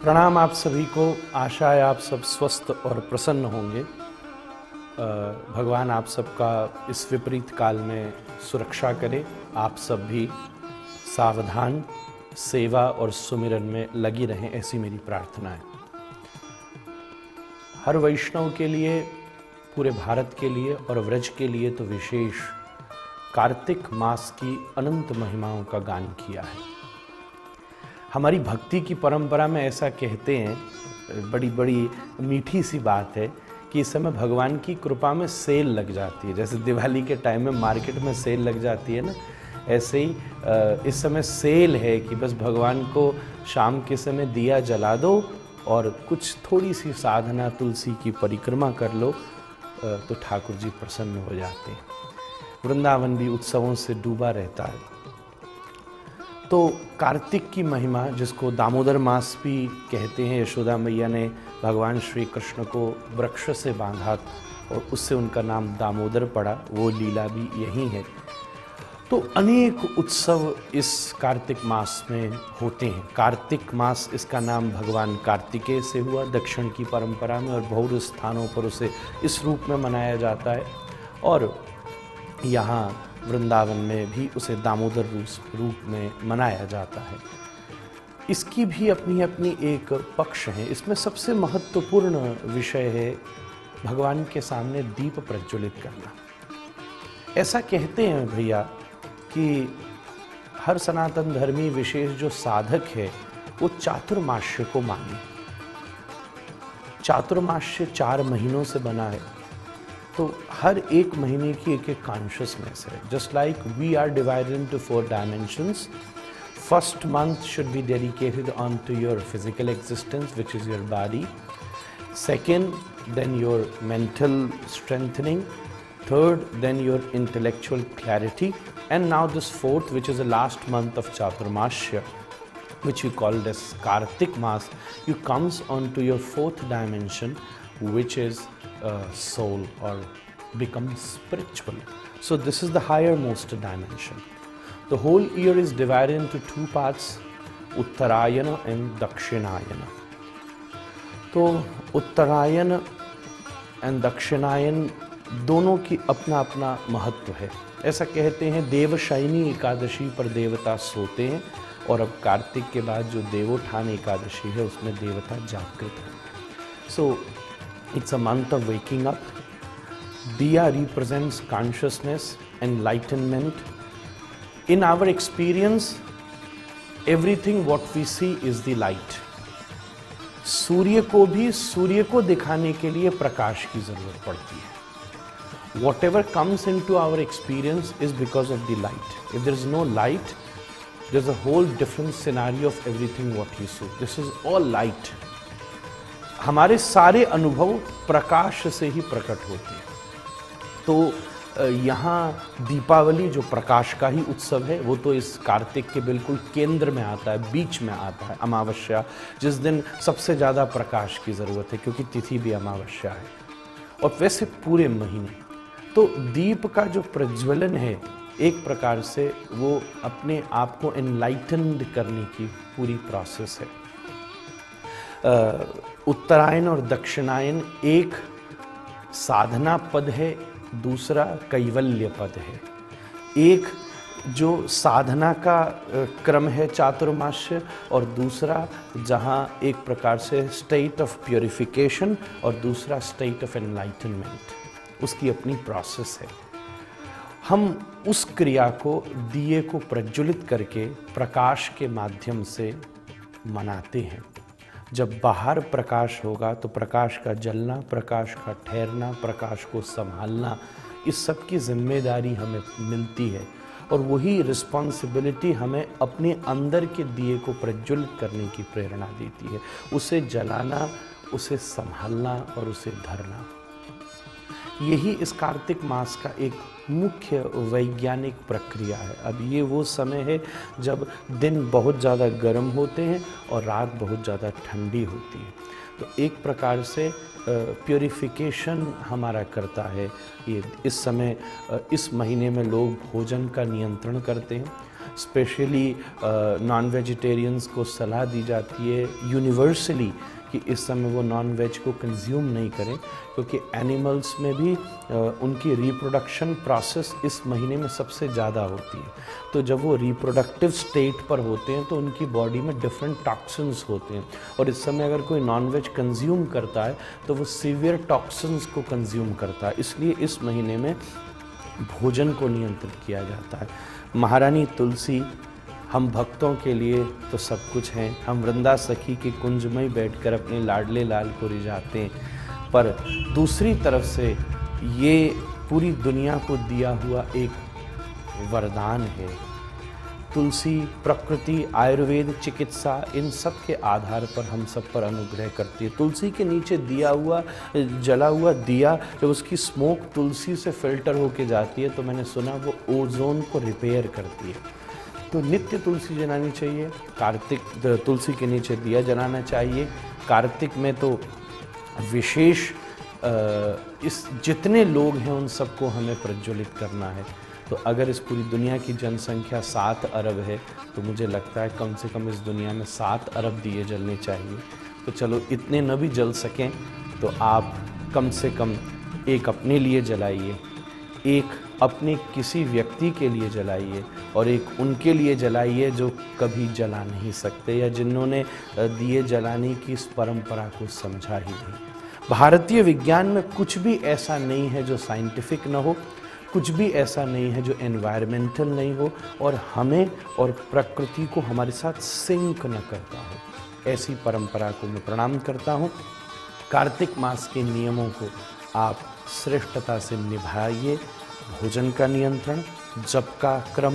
प्रणाम आप सभी को। आशा है आप सब स्वस्थ और प्रसन्न होंगे। भगवान आप सबका इस विपरीत काल में सुरक्षा करे। आप सब भी सावधान, सेवा और सुमिरन में लगी रहें, ऐसी मेरी प्रार्थना है। हर वैष्णव के लिए, पूरे भारत के लिए और व्रज के लिए तो विशेष कार्तिक मास की अनंत महिमाओं का गान किया है। हमारी भक्ति की परंपरा में ऐसा कहते हैं, बड़ी बड़ी मीठी सी बात है कि इस समय भगवान की कृपा में सेल लग जाती है। जैसे दिवाली के टाइम में मार्केट में सेल लग जाती है ना, ऐसे ही इस समय सेल है कि बस भगवान को शाम के समय दिया जला दो और कुछ थोड़ी सी साधना, तुलसी की परिक्रमा कर लो तो ठाकुर जी प्रसन्न हो जाते हैं। वृंदावन भी उत्सवों से डूबा रहता है। तो कार्तिक की महिमा, जिसको दामोदर मास भी कहते हैं, यशोदा मैया ने भगवान श्री कृष्ण को वृक्ष से बांधा और उससे उनका नाम दामोदर पड़ा, वो लीला भी यही है। तो अनेक उत्सव इस कार्तिक मास में होते हैं। कार्तिक मास, इसका नाम भगवान कार्तिकेय से हुआ दक्षिण की परंपरा में, और बहुत स्थानों पर उसे इस रूप में मनाया जाता है, और यहाँ वृंदावन में भी उसे दामोदर रूप में मनाया जाता है। इसकी भी अपनी अपनी एक पक्ष है। इसमें सबसे महत्वपूर्ण विषय है भगवान के सामने दीप प्रज्वलित करना। ऐसा कहते हैं भैया कि हर सनातन धर्मी विशेष जो साधक है वो चातुर्मास्य को माने। चातुर्मास्य 4 महीनों से बना है, तो हर एक महीने की एक एक कॉन्शियसनेस है। Just like we are divided into 4 dimensions. First month should be dedicated on to your physical existence, which is your body. Second, then your mental strengthening. Third, then your intellectual clarity. And now this fourth, which is the last month of Chaturmasya, which you call as Kartik Mass, you comes on to your 4th dimension, which is soul, or becomes spiritual. So this is the higher most dimension. The whole year is divided into 2 parts, Uttarayana and Dakshinayana. तो उत्तरायण and दक्षिणायन दोनों की अपना अपना महत्व है। ऐसा कहते हैं देवशयनी एकादशी पर देवता सोते हैं, और अब कार्तिक के बाद जो देवोत्थान एकादशी है उसमें देवता जागृत हैं। So it's a month of waking up. Diya represents consciousness, enlightenment. In our experience everything what we see is the light. सूर्य को भी सूर्य को दिखाने के लिए प्रकाश की जरूरत पड़ती है। Whatever comes into our experience is because of the light. If there is no light, there's a whole different scenario of everything what you see. This is all light. हमारे सारे अनुभव प्रकाश से ही प्रकट होते हैं। तो यहाँ दीपावली जो प्रकाश का ही उत्सव है, वो तो इस कार्तिक के बिल्कुल केंद्र में आता है, बीच में आता है। अमावस्या, जिस दिन सबसे ज़्यादा प्रकाश की ज़रूरत है, क्योंकि तिथि भी अमावस्या है, और वैसे पूरे महीने। तो दीप का जो प्रज्वलन है, एक प्रकार से वो अपने आप को एनलाइटन्ड करने की पूरी प्रोसेस है। उत्तरायण और दक्षिणायन एक साधना पद है, दूसरा कैवल्य पद है। एक जो साधना का क्रम है चातुर्मास्य, और दूसरा जहाँ एक प्रकार से स्टेट ऑफ प्योरिफिकेशन और दूसरा स्टेट ऑफ एनलाइटनमेंट, उसकी अपनी प्रोसेस है। हम उस क्रिया को, दिए को प्रज्वलित करके प्रकाश के माध्यम से मनाते हैं। जब बाहर प्रकाश होगा तो प्रकाश का जलना, प्रकाश का ठहरना, प्रकाश को संभालना, इस सब की जिम्मेदारी हमें मिलती है, और वही रिस्पॉन्सिबिलिटी हमें अपने अंदर के दिए को प्रज्वलित करने की प्रेरणा देती है। उसे जलाना, उसे संभालना और उसे धरना, यही इस कार्तिक मास का एक मुख्य वैज्ञानिक प्रक्रिया है। अब ये वो समय है जब दिन बहुत ज़्यादा गर्म होते हैं और रात बहुत ज़्यादा ठंडी होती है। तो एक प्रकार से प्योरिफिकेशन हमारा करता है ये। इस समय, इस महीने में लोग भोजन का नियंत्रण करते हैं। स्पेशली नॉन वेजिटेरियंस को सलाह दी जाती है यूनिवर्सली कि इस समय वो नॉन वेज को कंज्यूम नहीं करें, क्योंकि एनिमल्स में भी उनकी रिप्रोडक्शन प्रोसेस इस महीने में सबसे ज़्यादा होती है। तो जब वो रिप्रोडक्टिव स्टेट पर होते हैं तो उनकी बॉडी में डिफरेंट टॉक्सिन्स होते हैं, और इस समय अगर कोई नॉन वेज कंज्यूम करता है तो वो सीवियर टॉक्सिन्स को कंज्यूम करता है। इसलिए इस महीने में भोजन को नियंत्रित किया जाता है। महारानी तुलसी हम भक्तों के लिए तो सब कुछ हैं। हम वृंदा सखी के कुंज में बैठकर अपने लाडले लाल को रिझाते हैं, पर दूसरी तरफ से ये पूरी दुनिया को दिया हुआ एक वरदान है। तुलसी प्रकृति, आयुर्वेद, चिकित्सा, इन सब के आधार पर हम सब पर अनुग्रह करती है। तुलसी के नीचे दिया हुआ जला हुआ दिया जब उसकी स्मोक तुलसी से फिल्टर होके जाती है तो मैंने सुना वो ओजोन को रिपेयर करती है। तो नित्य तुलसी जलानी चाहिए। कार्तिक तुलसी के नीचे दिया जलाना चाहिए। कार्तिक में तो विशेष इस जितने लोग हैं उन सबको हमें प्रज्वलित करना है। तो अगर इस पूरी दुनिया की जनसंख्या 7 अरब है तो मुझे लगता है कम से कम इस दुनिया में 7 अरब दिए जलने चाहिए। तो चलो इतने न भी जल सकें तो आप कम से कम एक अपने लिए जलाइए, एक अपने किसी व्यक्ति के लिए जलाइए, और एक उनके लिए जलाइए जो कभी जला नहीं सकते या जिन्होंने दिए जलाने की इस परंपरा को समझा ही नहीं। भारतीय विज्ञान में कुछ भी ऐसा नहीं है जो साइंटिफिक न हो, कुछ भी ऐसा नहीं है जो एनवायरमेंटल नहीं हो और हमें और प्रकृति को हमारे साथ सिंक न करता हो। ऐसी परंपरा को मैं प्रणाम करता हूँ। कार्तिक मास के नियमों को आप श्रेष्ठता से निभाइए। भोजन का नियंत्रण, जप का क्रम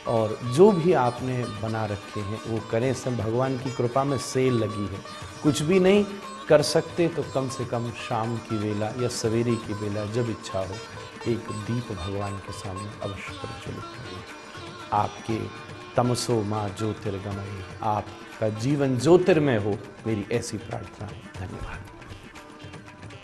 और जो भी आपने बना रखे हैं वो करें। सब भगवान की कृपा में सेल लगी है। कुछ भी नहीं कर सकते तो कम से कम शाम की वेला या सवेरे की वेला जब इच्छा हो एक दीप भगवान के सामने अवश्य प्रज्वलित करिए। आपके तमसो माँ ज्योतिर्गमय, आपका जीवन ज्योतिर्मय हो, मेरी ऐसी प्रार्थना है। धन्यवाद।